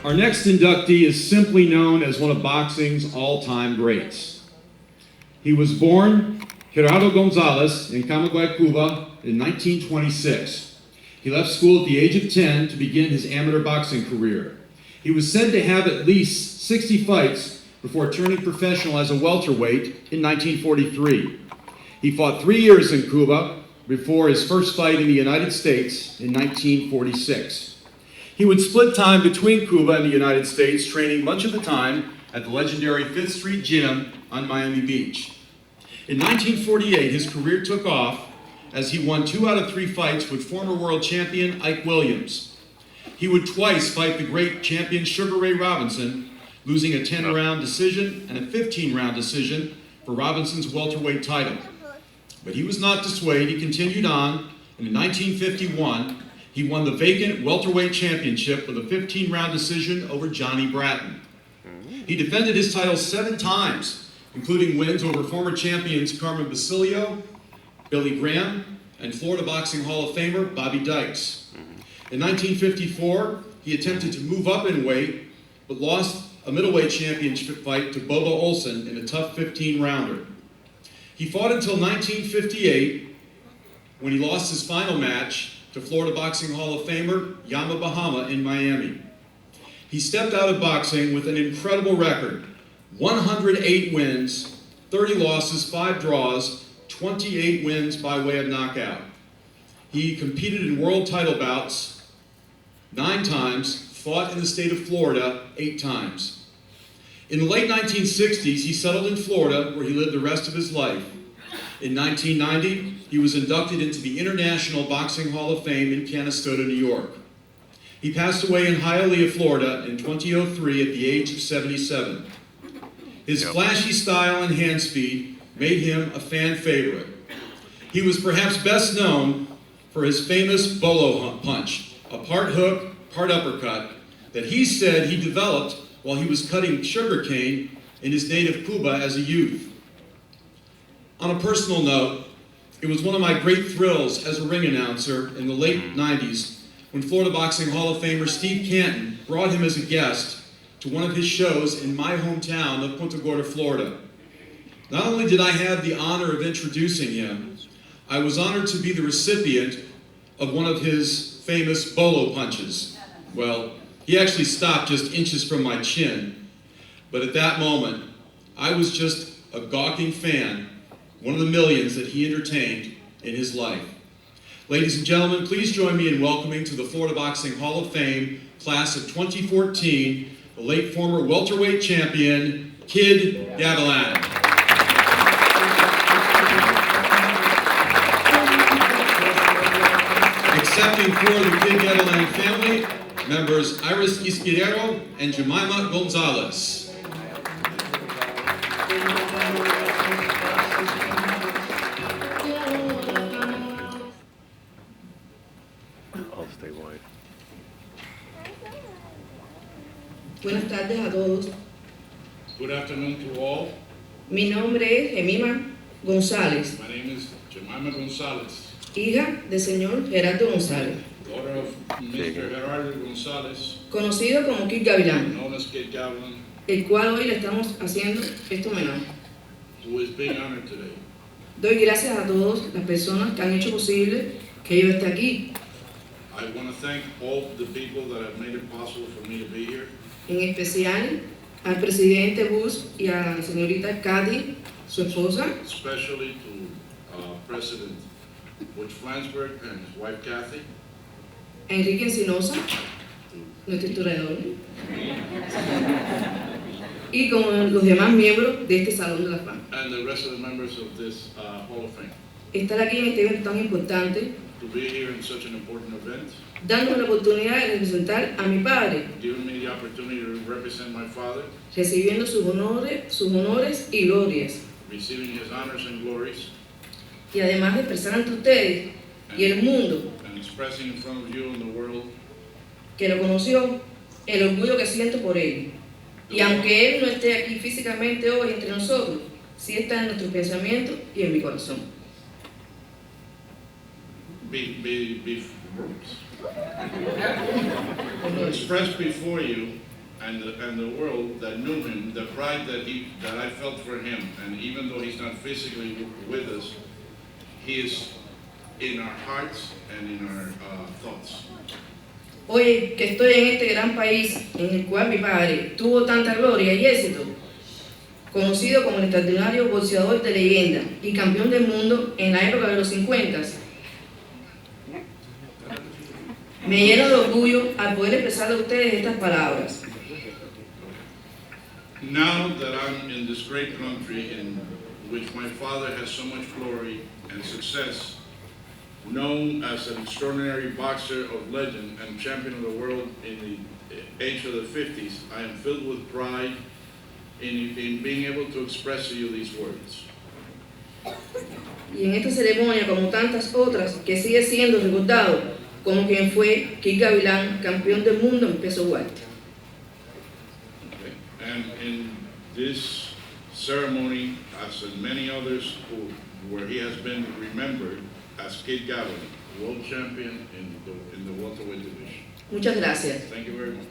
Our next inductee is simply known as one of boxing's all-time greats. He was born Gerardo Gonzalez in Camagüey, Cuba in 1926. He left school at the age of 10 to begin his amateur boxing career. He was said to have at least 60 fights before turning professional as a welterweight in 1943. He fought 3 years in Cuba before his first fight in the United States in 1946. He would split time between Cuba and the United States, training much of the time at the legendary Fifth Street Gym on Miami Beach. In 1948, his career took off as he won 2 out of 3 fights with former world champion Ike Williams. He would twice fight the great champion Sugar Ray Robinson, losing a 10-round decision and a 15-round decision for Robinson's welterweight title. But he was not dissuaded. He continued on, and in 1951, he won the vacant welterweight championship with a 15-round decision over Johnny Bratton. He defended his title 7 times, including wins over former champions Carmen Basilio, Billy Graham, and Florida Boxing Hall of Famer Bobby Dykes. In 1954, he attempted to move up in weight, but lost a middleweight championship fight to Bobo Olson in a tough 15-rounder. He fought until 1958, when he lost his final match to Florida Boxing Hall of Famer Yama Bahama in Miami. He stepped out of boxing with an incredible record: 108 wins, 30 losses, 5 draws, 28 wins by way of knockout. He competed in world title bouts 9 times, fought in the state of Florida 8 times. In the late 1960s, he settled in Florida, where he lived the rest of his life. In 1990, he was inducted into the International Boxing Hall of Fame in Canastota, New York. He passed away in Hialeah, Florida in 2003 at the age of 77. His flashy style and hand speed made him a fan favorite. He was perhaps best known for his famous bolo punch, a part hook, part uppercut, that he said he developed while he was cutting sugarcane in his native Cuba as a youth. On a personal note, it was one of my great thrills as a ring announcer in the late 90s when Florida Boxing Hall of Famer Steve Canton brought him as a guest to one of his shows in my hometown of Punta Gorda, Florida. Not only did I have the honor of introducing him, I was honored to be the recipient of one of his famous bolo punches. Well, he actually stopped just inches from my chin, but at that moment, I was just a gawking fan, one of the millions that he entertained in his life. Ladies and gentlemen, please join me in welcoming to the Florida Boxing Hall of Fame, class of 2014, the late former welterweight champion, Kid Gavilan. Accepting for the Kid Gavilan family, members Iris Izquierdo and Jemima Gonzalez. I'll stay wide. Buenas tardes a todos. Good afternoon to all. Mi nombre es Jemima González, My name is Jemima Gonzalez, hija del señor Gerardo González, daughter of Mr. Gerardo Gonzalez, conocido como Kid Gavilán, known as Kid Gavilan, el cual hoy le estamos haciendo este homenaje. who is being honored today. Doy gracias a todas las personas que han hecho posible que yo esté aquí, I want to thank all the people that have made it possible for me to be here, en especial al presidente Bush y a la señorita Kathy, su esposa, especially to President Butch Flansburgh and his wife Kathy, a Enrique Encinosa, nuestro historiador, y con los demás miembros de este Salón de la Fama. and the rest of the members of this Hall of Fame. Estar aquí en este evento tan importante, To be here in such an important event, dándome la oportunidad de representar a mi padre, giving me the opportunity to represent my father, recibiendo sus honores y glorias, receiving his honors and glories, y además de expresar ante ustedes y el mundo and expressing in front of you and the world que lo conoció, el orgullo que siento por él. Y aunque él no esté aquí físicamente hoy entre nosotros, sí está en nuestro pensamiento y en mi corazón. expressed before you and the world that knew him, the pride that I felt for him, and even though he's not physically with us, he is in our hearts and in our thoughts. Hoy que estoy en este gran país en el cual mi padre tuvo tanta gloria y éxito, conocido como el extraordinario boxeador de leyenda y campeón del mundo en la época de los 50, me lleno de orgullo al poder expresar a ustedes estas palabras. Now that I'm in this great country in which my father has so much glory and success, known as an extraordinary boxer of legend and champion of the world in the age of the 50s, I am filled with pride in being able to express to you these words. Y en esta ceremonia, como tantas otras, que sigue siendo recordado como quien fue Kid Gavilán, campeón del mundo en peso welter. Okay? And in this ceremony, as in many others where he has been remembered as Kid Gavilán, world champion in the welterweight division. Muchas gracias. Thank you very much.